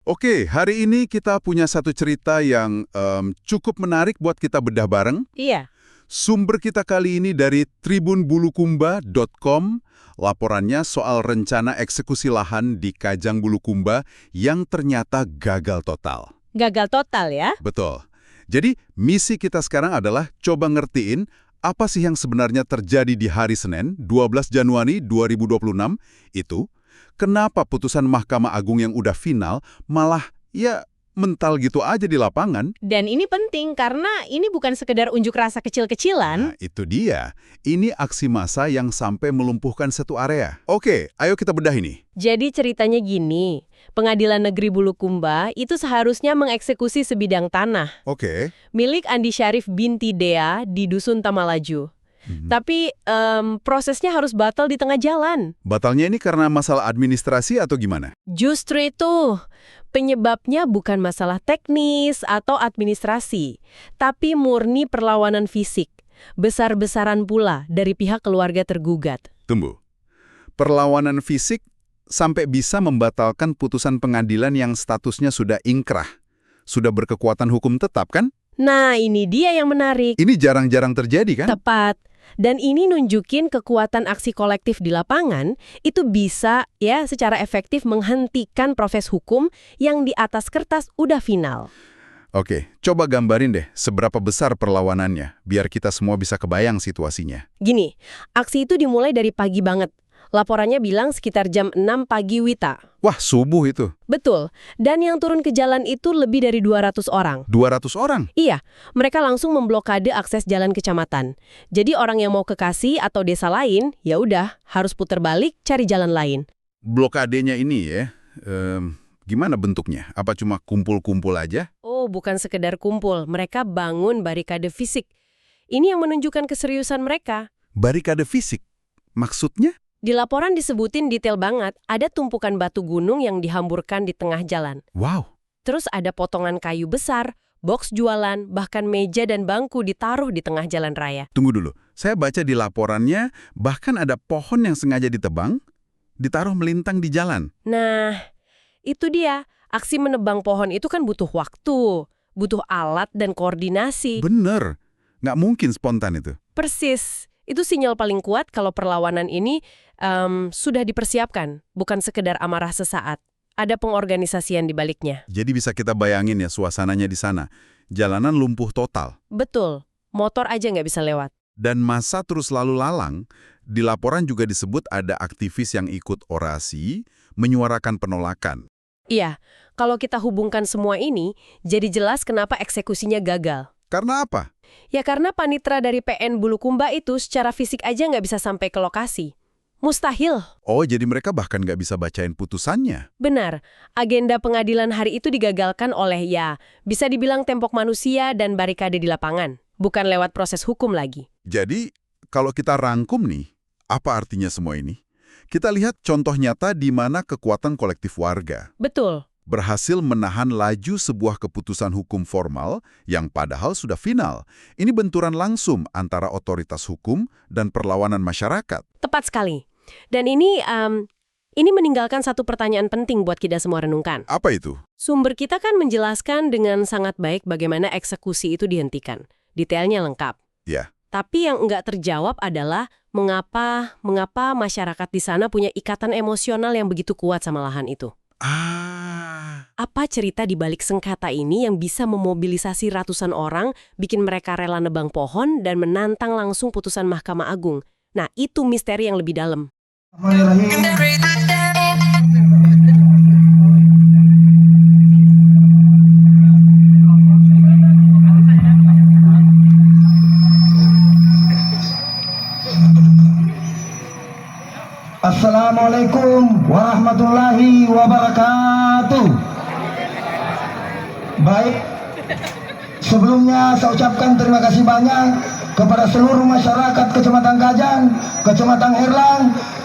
Oke, hari ini kita punya satu cerita yang cukup menarik buat kita bedah bareng. Iya, Sumber kita kali ini dari tribunbulukumba.com. Laporannya soal rencana eksekusi lahan di Kajang Bulukumba yang ternyata gagal total. gagal total ya. Betul. Jadi, misi kita sekarang adalah coba ngertiin apa sih yang sebenarnya terjadi di hari Senin, 12 Januari 2026 itu. Kenapa putusan Mahkamah Agung yang udah final malah mental gitu aja di lapangan? Dan ini penting karena ini bukan sekedar unjuk rasa kecil-kecilan. Nah, itu dia. Ini aksi massa yang sampai melumpuhkan satu area. Oke, ayo kita bedah ini. Jadi ceritanya gini, Pengadilan Negeri Bulukumba itu seharusnya mengeksekusi sebidang tanah Oke. milik Andi Syarif binti Dea di Dusun Tamalaju. Tapi prosesnya harus batal di tengah jalan. Batalnya ini karena masalah administrasi atau gimana? Justru itu, penyebabnya bukan masalah teknis atau administrasi, tapi murni perlawanan fisik. Besar-besaran pula dari pihak keluarga tergugat. Tunggu. Perlawanan fisik sampai bisa membatalkan putusan pengadilan yang statusnya sudah ingkrah. Sudah berkekuatan hukum tetap, kan? Nah, ini dia yang menarik. Ini jarang-jarang terjadi, kan? Tepat. Dan ini nunjukin kekuatan aksi kolektif di lapangan itu bisa secara efektif menghentikan proses hukum yang di atas kertas udah final. Oke, coba gambarin deh seberapa besar perlawanannya, biar kita semua bisa kebayang situasinya. Gini, aksi itu dimulai dari pagi banget. Laporannya bilang sekitar jam 6 pagi Wita. Wah, subuh itu. Betul. Dan yang turun ke jalan itu lebih dari 200 orang. 200 orang? Iya, mereka langsung memblokade akses jalan kecamatan. Jadi orang yang mau ke Kasi atau desa lain, ya udah harus putar balik cari jalan lain. Blokadenya ini gimana bentuknya? Apa cuma kumpul-kumpul aja? Oh, bukan sekedar kumpul. Mereka bangun barikade fisik. Ini yang menunjukkan keseriusan mereka. Barikade fisik? Maksudnya? Di laporan disebutin detail banget, ada tumpukan batu gunung yang dihamburkan di tengah jalan. Wow. Terus ada potongan kayu besar, boks jualan, bahkan meja dan bangku ditaruh di tengah jalan raya. Tunggu dulu, saya baca di laporannya bahkan ada pohon yang sengaja ditebang, ditaruh melintang di jalan. Nah, itu dia. Aksi menebang pohon itu kan butuh waktu, butuh alat dan koordinasi. Bener, nggak mungkin spontan itu. Persis. Itu sinyal paling kuat kalau perlawanan ini sudah dipersiapkan, bukan sekedar amarah sesaat. Ada pengorganisasian di baliknya. Jadi bisa kita bayangin ya suasananya di sana. Jalanan lumpuh total. Betul, motor aja nggak bisa lewat. Dan massa terus lalu lalang. Di laporan juga disebut ada aktivis yang ikut orasi, menyuarakan penolakan. Iya, kalau kita hubungkan semua ini, jadi jelas kenapa eksekusinya gagal. Karena apa? Ya karena panitera dari PN Bulukumba itu secara fisik aja nggak bisa sampai ke lokasi. Mustahil. Oh, jadi mereka bahkan nggak bisa bacain putusannya. Benar, agenda pengadilan hari itu digagalkan oleh bisa dibilang tembok manusia dan barikade di lapangan. Bukan lewat proses hukum lagi. Jadi, kalau kita rangkum nih, apa artinya semua ini? Kita lihat contoh nyata di mana kekuatan kolektif warga Betul. berhasil menahan laju sebuah keputusan hukum formal yang padahal sudah final. Ini benturan langsung antara otoritas hukum dan perlawanan masyarakat. Tepat sekali. Dan ini meninggalkan satu pertanyaan penting buat kita semua renungkan. Apa itu? Sumber kita kan menjelaskan dengan sangat baik bagaimana eksekusi itu dihentikan. Detailnya lengkap. Ya, Tapi yang enggak terjawab adalah mengapa masyarakat di sana punya ikatan emosional yang begitu kuat sama lahan itu. Apa cerita di balik sengketa ini yang bisa memobilisasi ratusan orang, bikin mereka rela nebang pohon dan menantang langsung putusan Mahkamah Agung? Nah, itu misteri yang lebih dalam. Assalamualaikum warahmatullahi wabarakatuh. Baik, sebelumnya saya ucapkan terima kasih banyak kepada seluruh masyarakat Kecamatan Kajang, Kecamatan Herlang,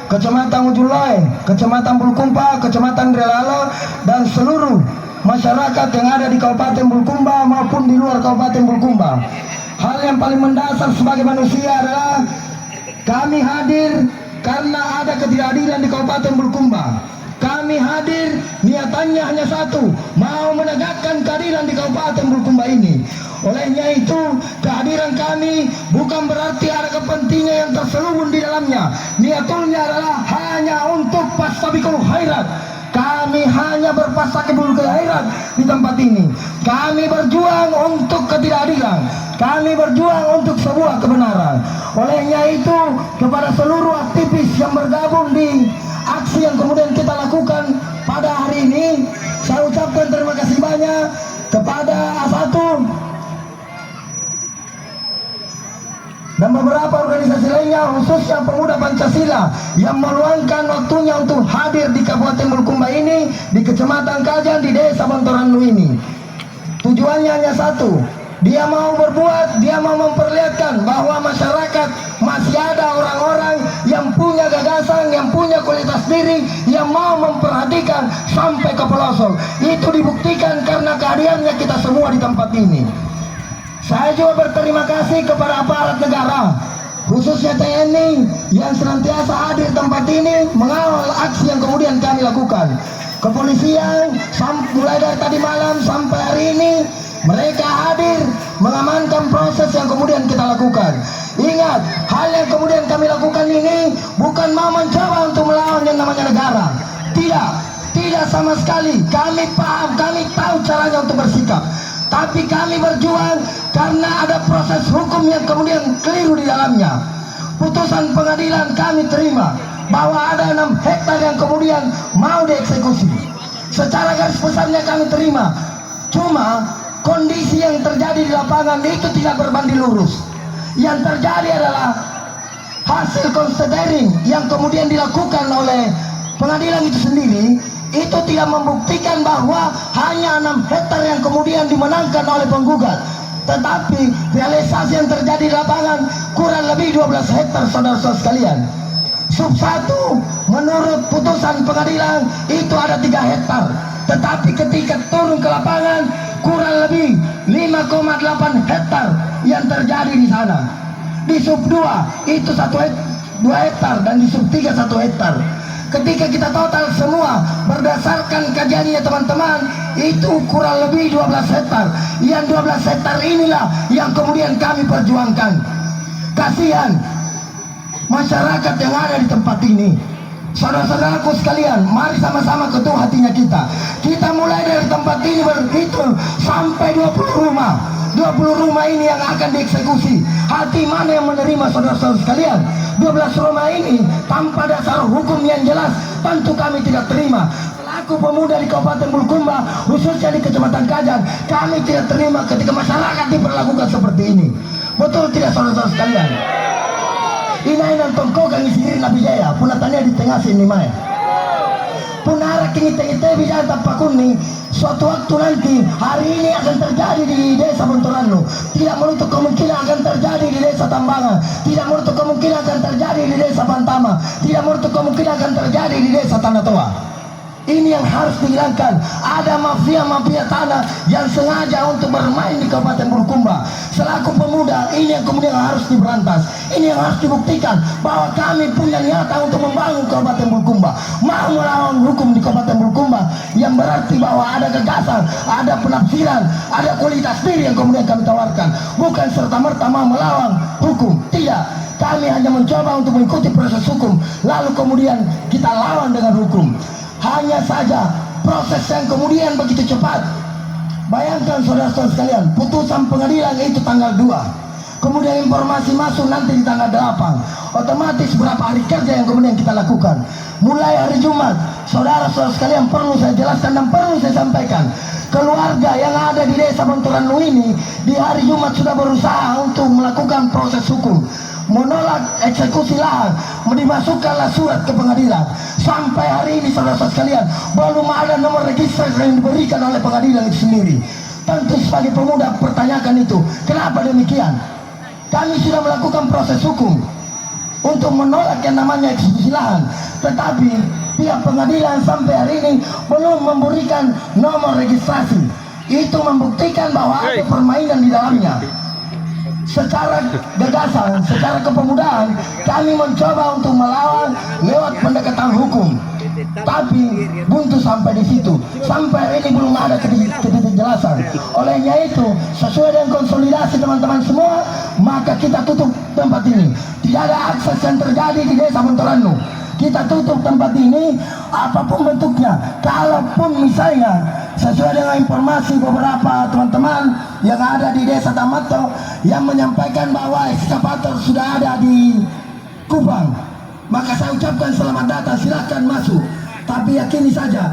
Kecamatan Ujulai, Kecamatan Bulukumba, Kecamatan Relalo, dan seluruh masyarakat yang ada di Kabupaten Bulukumba maupun di luar Kabupaten Bulukumba. Hal yang paling mendasar sebagai manusia adalah kami hadir karena ada ketidakadilan di Kabupaten Bulukumba. Kami Kami hadir niatannya hanya satu, mau menegakkan keadilan di Kabupaten Bulukumba ini. Olehnya itu, kehadiran kami bukan berarti ada kepentingan yang terselubung di dalamnya. Niatulnya adalah hanya untuk pastabikul khairat. Kami hanya berpastabikul khairat di tempat ini. Kami berjuang untuk ketidakadilan. Kami berjuang untuk sebuah kebenaran. Olehnya itu, kepada seluruh aktivis yang bergabung di aksi yang kemudian kita lakukan pada hari ini, saya ucapkan terima kasih banyak kepada A1 dan beberapa organisasi lainnya, khususnya pemuda Pancasila yang meluangkan waktunya untuk hadir di Kabupaten Bulukumba ini, di Kecamatan Kajan, di Desa Bantoranlu ini. Tujuannya hanya satu, dia mau berbuat, dia mau memperlihatkan bahwa masyarakat masih ada orang-orang yang punya gagasan, yang punya kualitas diri, yang mau memperhatikan sampai ke pelosok. Itu dibuktikan karena kehadirannya kita semua di tempat ini. Saya juga berterima kasih kepada aparat negara, khususnya TNI yang senantiasa hadir di tempat ini mengawal aksi yang kemudian kami lakukan. Kepolisian mulai dari tadi malam sampai hari ini mereka hadir mengamankan proses yang kemudian kita lakukan. Ingat, hal yang kemudian kami lakukan ini bukan mau mencoba untuk melawan yang namanya negara. Tidak sama sekali. Kami paham, kami tahu caranya untuk bersikap. Tapi kami berjuang karena ada proses hukum yang kemudian keliru di dalamnya. Putusan pengadilan kami terima bahwa ada 6 hektar yang kemudian mau dieksekusi. Secara garis besarnya kami terima. Cuma kondisi yang terjadi di lapangan itu tidak berbanding lurus. Yang terjadi adalah hasil considering yang kemudian dilakukan oleh pengadilan itu sendiri, itu tidak membuktikan bahwa hanya 6 hektar yang kemudian dimenangkan oleh penggugat, tetapi realisasi yang terjadi di lapangan kurang lebih 12 hektar, saudara-saudara sekalian. Sub 1 menurut putusan pengadilan itu ada 3 hektar, tetapi ketika turun ke lapangan kurang lebih 5,8 hektar yang terjadi di sana. Di sub 2 itu 2 hektar dan di sub 3 1 hektar. Ketika kita total semua berdasarkan kajiannya teman-teman, itu kurang lebih 12 hektar. Yang 12 hektar inilah yang kemudian kami perjuangkan. Kasihan masyarakat yang ada di tempat ini. Saudara-saudaraku sekalian, mari sama-sama ketuk hatinya kita. Kita mulai dari tempat ini berhitung sampai 20 rumah. 20 rumah ini yang akan dieksekusi. Hati mana yang menerima, saudara-saudara sekalian? 12 rumah ini tanpa dasar hukum yang jelas tentu kami tidak terima. Selaku pemuda di Kabupaten Bulukumba, khususnya di Kecamatan Kajan, kami tidak terima ketika masyarakat diperlakukan seperti ini. Betul tidak, saudara-saudara sekalian? Inainan tongko kami sendiri Nabi Jaya, punatannya di tengah sini Maya. Punara kini tengite bisa tanpa kuning. Suatu waktu nanti, hari ini akan terjadi di Desa Bantoranlu. Tidak menutup kemungkinan akan terjadi di Desa Tambangan. Tidak menutup kemungkinan akan terjadi di Desa Bantama. Tidak menutup kemungkinan akan terjadi di Desa Tanah Toa. Ini yang harus dihilangkan. Ada mafia-mafia tanah yang sengaja untuk bermain di Kabupaten Bulukumba. Selaku pemuda, ini yang kemudian harus diberantas. Ini yang harus dibuktikan bahwa kami punya niatan untuk membangun Kabupaten Bulukumba. Mau melawan hukum di Kabupaten Bulukumba yang berarti bahwa ada gagasan, ada penafsiran, ada kualitas diri yang kemudian kami tawarkan. Bukan serta-merta mau melawan hukum. Tidak. Kami hanya mencoba untuk mengikuti proses hukum, lalu kemudian kita lawan dengan hukum. Hanya saja proses yang kemudian begitu cepat. Bayangkan saudara-saudara sekalian, putusan pengadilan itu tanggal 2, kemudian informasi masuk nanti di tanggal 8. Otomatis berapa hari kerja yang kemudian kita lakukan. Mulai hari Jumat, saudara-saudara sekalian, perlu saya jelaskan dan perlu saya sampaikan, keluarga yang ada di Desa Bantoranlu ini di hari Jumat sudah berusaha untuk melakukan proses hukum, menolak eksekusi lahan, dimasukkanlah surat ke pengadilan. Sampai hari ini saudara-saudara sekalian, belum ada nomor registrasi yang diberikan oleh pengadilan itu sendiri. Tentu sebagai pemuda pertanyakan itu, kenapa demikian? Kami sudah melakukan proses hukum untuk menolak yang namanya eksekusi lahan, tetapi pihak pengadilan sampai hari ini belum memberikan nomor registrasi. Itu membuktikan bahwa ada permainan di dalamnya. Secara gagasan, secara kepemudaan, kami mencoba untuk melawan lewat pendekatan hukum. Tapi buntu sampai di situ. Sampai ini belum ada kejelasan. Olehnya itu, sesuai dengan konsolidasi teman-teman semua, maka kita tutup tempat ini. Tidak ada akses yang terjadi di Desa Montoranu. Kita tutup tempat ini apapun bentuknya. Kalaupun misalnya sesuai dengan informasi beberapa teman-teman yang ada di Desa Tamato yang menyampaikan bahwa ekskavator sudah ada di Kupang, maka saya ucapkan selamat datang, silahkan masuk. Tapi yakini saja,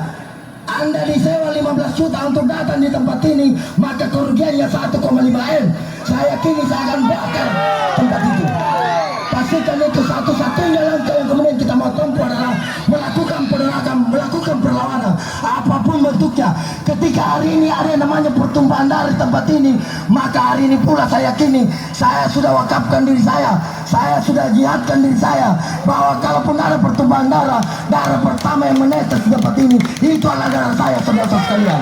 Anda disewa 15 juta untuk datang di tempat ini, maka kerugiannya 1,5 M. Saya yakini saya akan bakar tempat itu. Pastikan itu satu-satunya langkah yang kemudian kita mau tempuh adalah melakukan penolakan, melakukan perlawanan apapun bentuknya. Ketika hari ini ada yang namanya pertumpahan darah di tempat ini, maka hari ini pula saya yakini saya sudah wakafkan diri saya sudah jihadkan diri saya bahwa kalaupun ada pertumpahan darah, darah pertama yang menetes di tempat ini itu adalah darah saya, saudara sekalian.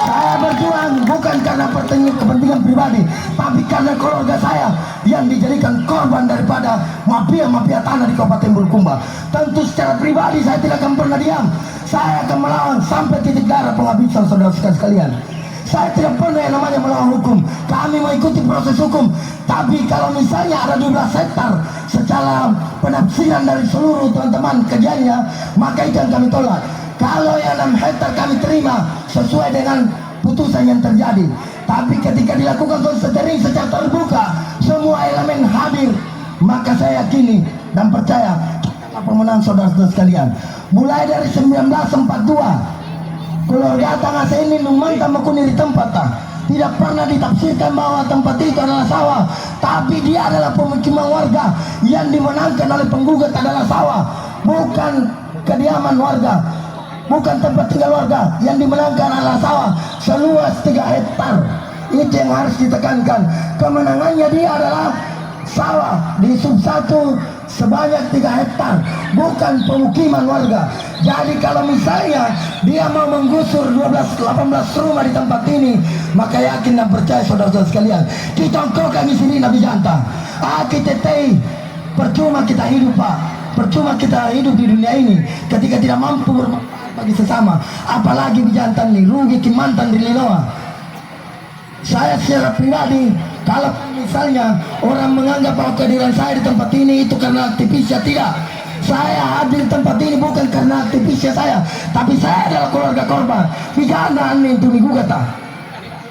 Saya berjuang bukan karena kepentingan pribadi, tapi karena keluarga saya yang dijadikan korban daripada mafia-mafia tanah di Kabupaten Bulukumba. Tentu secara pribadi saya tidak akan pernah diam. Saya akan melawan sampai titik darah penghabisan, saudara sekalian. Saya tidak pernah yang namanya melawan hukum. Kami mengikuti proses hukum. Tapi kalau misalnya ada 12 hektar secara penafsiran dari seluruh teman-teman kerjanya, maka itu yang kami tolak. Kalau yang 6 hektar kami terima sesuai dengan putusan yang terjadi. Tapi ketika dilakukan konsentrasi secara terbuka, semua elemen hadir, maka saya yakini dan percaya kita pemenang, saudara-saudara sekalian. Mulai dari 1942, keluarga tangga saya ini numanta makuni di tempat tidak pernah ditafsirkan bahwa tempat itu adalah sawah, tapi dia adalah pemukiman warga yang dimenangkan oleh penggugat adalah sawah, bukan kediaman warga, bukan tempat tinggal warga. Yang dimenangkan adalah sawah seluas 3 hektar. Itu yang harus ditekankan. Kemenangannya dia adalah sawah di sub 1 sebanyak 3 hektar, bukan pemukiman warga. Jadi kalau misalnya dia mau menggusur 18 rumah di tempat ini, maka yakin dan percaya saudara-saudara sekalian, kita kami sini Nabi Janta. Kita percuma kita hidup, Pak. Percuma kita hidup di dunia ini ketika tidak mampu bermanfaat bagi sesama. Apalagi di jantan nih, rugi kimantan di Linoa. Saya secara pribadi, kalau misalnya orang menganggap bahwa kehadiran saya di tempat ini itu karena aktivisnya, tidak. Saya hadir di tempat ini bukan karena aktivisnya saya, tapi saya adalah keluarga korban. Pidana itu digugata.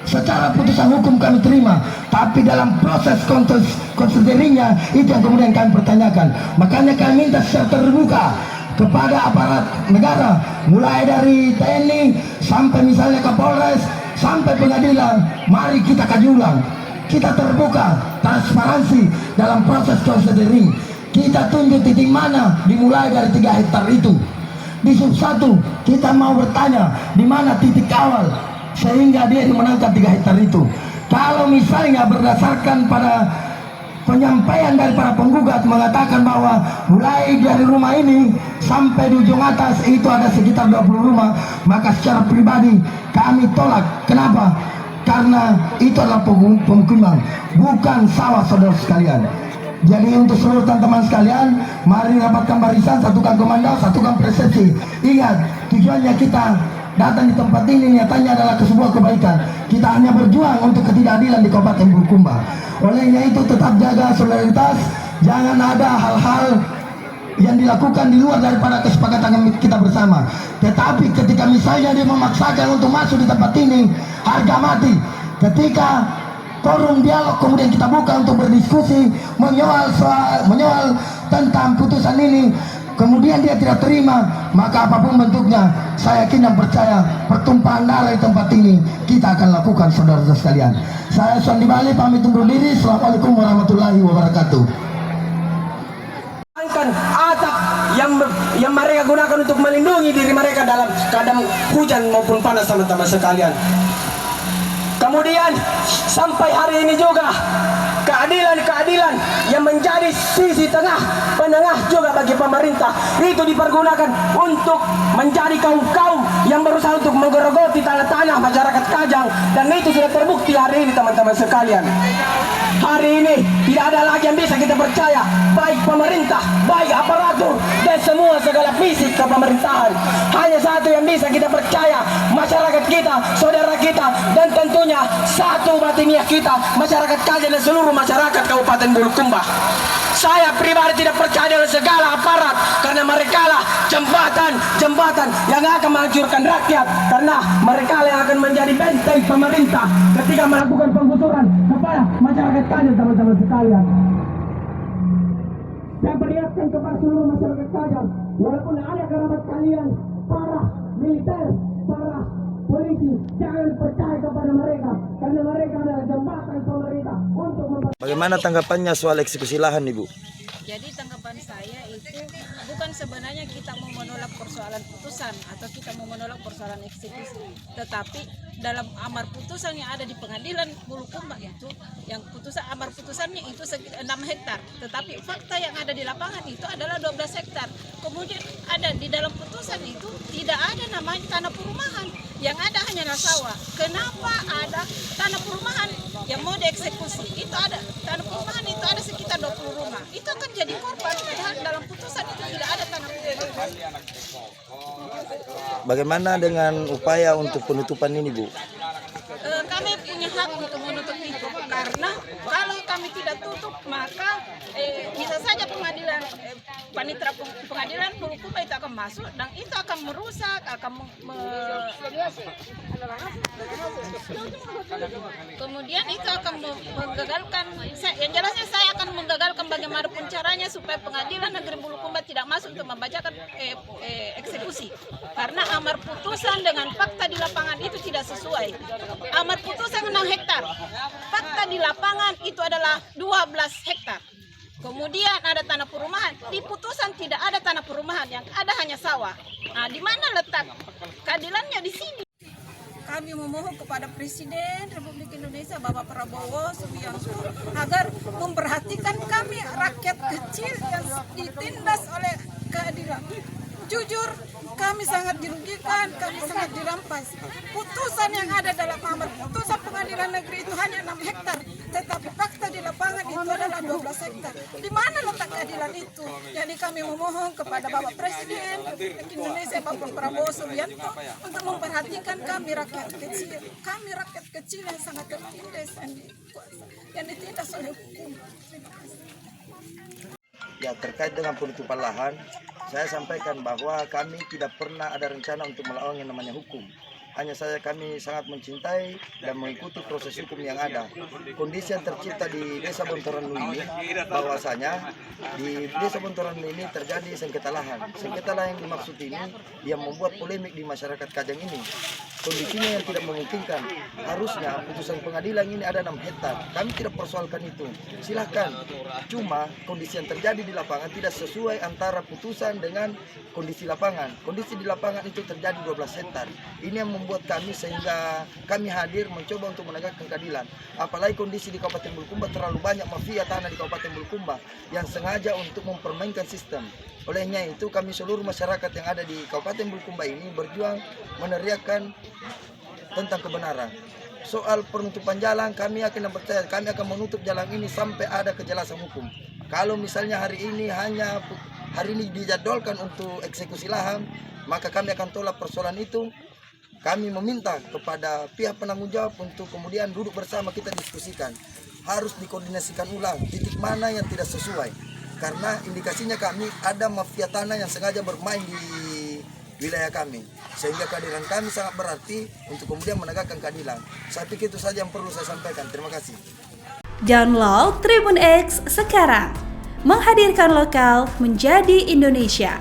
Secara putusan hukum kami terima, tapi dalam proses konsentrasinya itu yang kemudian kami pertanyakan. Makanya kami minta secara terbuka kepada aparat negara, mulai dari TNI sampai misalnya Kapolres sampai pengadilan, mari kita kaji ulang. Kita terbuka, transparansi dalam proses konsentrasi. Kita tunjuk titik mana dimulai dari 3 hektar itu. Di sub 1 kita mau bertanya di mana titik awal sehingga dia dimenangkan 3 hektar itu. Kalau misalnya berdasarkan pada penyampaian dari para penggugat mengatakan bahwa mulai dari rumah ini sampai di ujung atas itu ada sekitar 20 rumah, maka secara pribadi kami tolak. Kenapa? Karena itu adalah pemukiman, bukan sawah, saudara sekalian. Jadi untuk seluruh teman-teman sekalian, mari rapatkan barisan, satukan komando, satukan persepsi. Ingat, tujuannya kita datang di tempat ini nyatanya adalah ke sebuah kebaikan. Kita hanya berjuang untuk ketidakadilan di Kabupaten Bulukumba. Olehnya itu tetap jaga solidaritas, jangan ada hal-hal yang dilakukan di luar daripada kesepakatan kita bersama. Tetapi ketika misalnya dia memaksakan untuk masuk di tempat ini, harga mati. Ketika forum dialog kemudian kita buka untuk berdiskusi menyoal tentang putusan ini, kemudian dia tidak terima, maka apapun bentuknya, saya yakin dan percaya pertumpahan darah di tempat ini kita akan lakukan, saudara-saudara sekalian. Saya Suandi Bali pamit undur diri. Assalamualaikum warahmatullahi wabarakatuh. Atap yang mereka gunakan untuk melindungi diri mereka dalam keadaan hujan maupun panas, teman-teman sekalian. Kemudian sampai hari ini juga keadilan yang menjadi sisi penengah juga bagi pemerintah itu dipergunakan untuk menjadi kaum-kaum yang berusaha untuk menggerogoti tanah-tanah masyarakat Kajang, dan itu sudah terbukti hari ini, teman-teman sekalian. Hari ini tidak ada lagi yang bisa kita percaya, baik pemerintah, baik aparatur, dan semua segala visi kepemerintahan. Hanya satu yang bisa kita percaya, masyarakat kita, saudara kita, dan tentunya satu batiniah kita, masyarakat Kajen dan seluruh masyarakat Kabupaten Bulukumba. Saya pribadi tidak percaya dengan segala aparat, karena mereka lah jembatan yang akan menghancurkan rakyat, karena mereka yang akan menjadi benteng pemerintah ketika melakukan penggusuran kepada masyarakat Kajen, teman-teman sekalian. Saya perlihatkan kepada seluruh masyarakat Kajen, walaupun ada kerabat kalian, para militer, para polisi, jangan percaya kepada mereka, karena mereka adalah jembatan pemerintah untuk Bagaimana tanggapannya soal eksekusi lahan, Ibu? Jadi tanggapan saya itu bukan sebenarnya kita mau menolak persoalan putusan atau kita mau menolak persoalan eksekusi, tetapi dalam amar putusan yang ada di pengadilan Bulukumba itu, yang amar putusannya itu 6 hektar, tetapi fakta yang ada di lapangan itu adalah 12 hektar. Kemudian ada di dalam putusan itu tidak ada namanya tanah perumahan, yang ada hanya sawah. Kenapa ada tanah perumahan yang mau dieksekusi? Itu ada tanah perumahan, itu ada sekitar 20 rumah. Itu akan jadi korban, padahal dalam putusan itu tidak ada tanah perumahan. Bagaimana dengan upaya untuk penutupan ini, Bu? Kami punya hak untuk menutup itu, karena kalau kami tidak tutup maka bisa saja pengadilan panitera pengadilan Bulukumba itu akan masuk dan itu akan merusak, kemudian itu akan menggagalkan. Yang jelasnya saya akan menggagalkan bagaimanapun caranya supaya pengadilan negeri Bulukumba tidak masuk untuk membacakan eksekusi, karena amar putusan dengan fakta di lapangan itu tidak sesuai. Amar putusan 6 hektar, fakta di lapangan itu adalah 12 hektar. Kemudian ada tanah perumahan, di putusan tidak ada tanah perumahan, yang ada hanya sawah. Nah, di mana letak keadilannya? Di sini. Kami memohon kepada Presiden Republik Indonesia Bapak Prabowo Subianto agar memperhatikan kami rakyat kecil yang ditindas oleh keadilan. Jujur, kami sangat dirugikan, kami sangat dirampas. Putusan yang ada dalam amar putusan pengadilan negeri itu hanya 6 hektar, tetapi fakta di lapangan itu adalah 12 hektar. Di mana letak keadilan itu? Jadi kami memohon kepada Bapak Presiden Republik Indonesia Bapak Prabowo Subianto untuk memperhatikan kami rakyat kecil. Kami rakyat kecil yang sangat tertindas, yang ditindas oleh hukum. Terima kasih. Ya, terkait dengan penutupan lahan, saya sampaikan bahwa kami tidak pernah ada rencana untuk melawan yang namanya hukum. Hanya saja kami sangat mencintai dan mengikuti proses hukum yang ada. Kondisi yang tercipta di Desa Bontoranlu ini, bahwasanya di Desa Bontoranlu ini terjadi sengketa lahan. Sengketa lahan yang dimaksud ini yang membuat polemik di masyarakat Kajang ini. Kondisinya yang tidak memungkinkan. Harusnya putusan pengadilan ini ada 6 hektar. Kami tidak persoalkan itu. Silahkan. Cuma kondisi yang terjadi di lapangan tidak sesuai antara putusan dengan kondisi lapangan. Kondisi di lapangan itu terjadi 12 hektar. Ini yang membuat kami sehingga kami hadir mencoba untuk menegakkan keadilan. Apalagi kondisi di Kabupaten Bulukumba terlalu banyak mafia tanah di Kabupaten Bulukumba yang sengaja untuk mempermainkan sistem. Olehnya itu kami seluruh masyarakat yang ada di Kabupaten Bulukumba ini berjuang meneriakkan tentang kebenaran. Soal penutupan jalan, kami akan percaya, kami akan menutup jalan ini sampai ada kejelasan hukum. Kalau misalnya hari ini dijadwalkan untuk eksekusi lahan, maka kami akan tolak persoalan itu. Kami meminta kepada pihak penanggung jawab untuk kemudian duduk bersama kita diskusikan. Harus dikoordinasikan ulang titik mana yang tidak sesuai. Karena indikasinya kami ada mafia tanah yang sengaja bermain di wilayah kami. Sehingga kehadiran kami sangat berarti untuk kemudian menegakkan keadilan. Saya pikir itu saja yang perlu saya sampaikan. Terima kasih. Download Tribun X sekarang. Menghadirkan lokal menjadi Indonesia.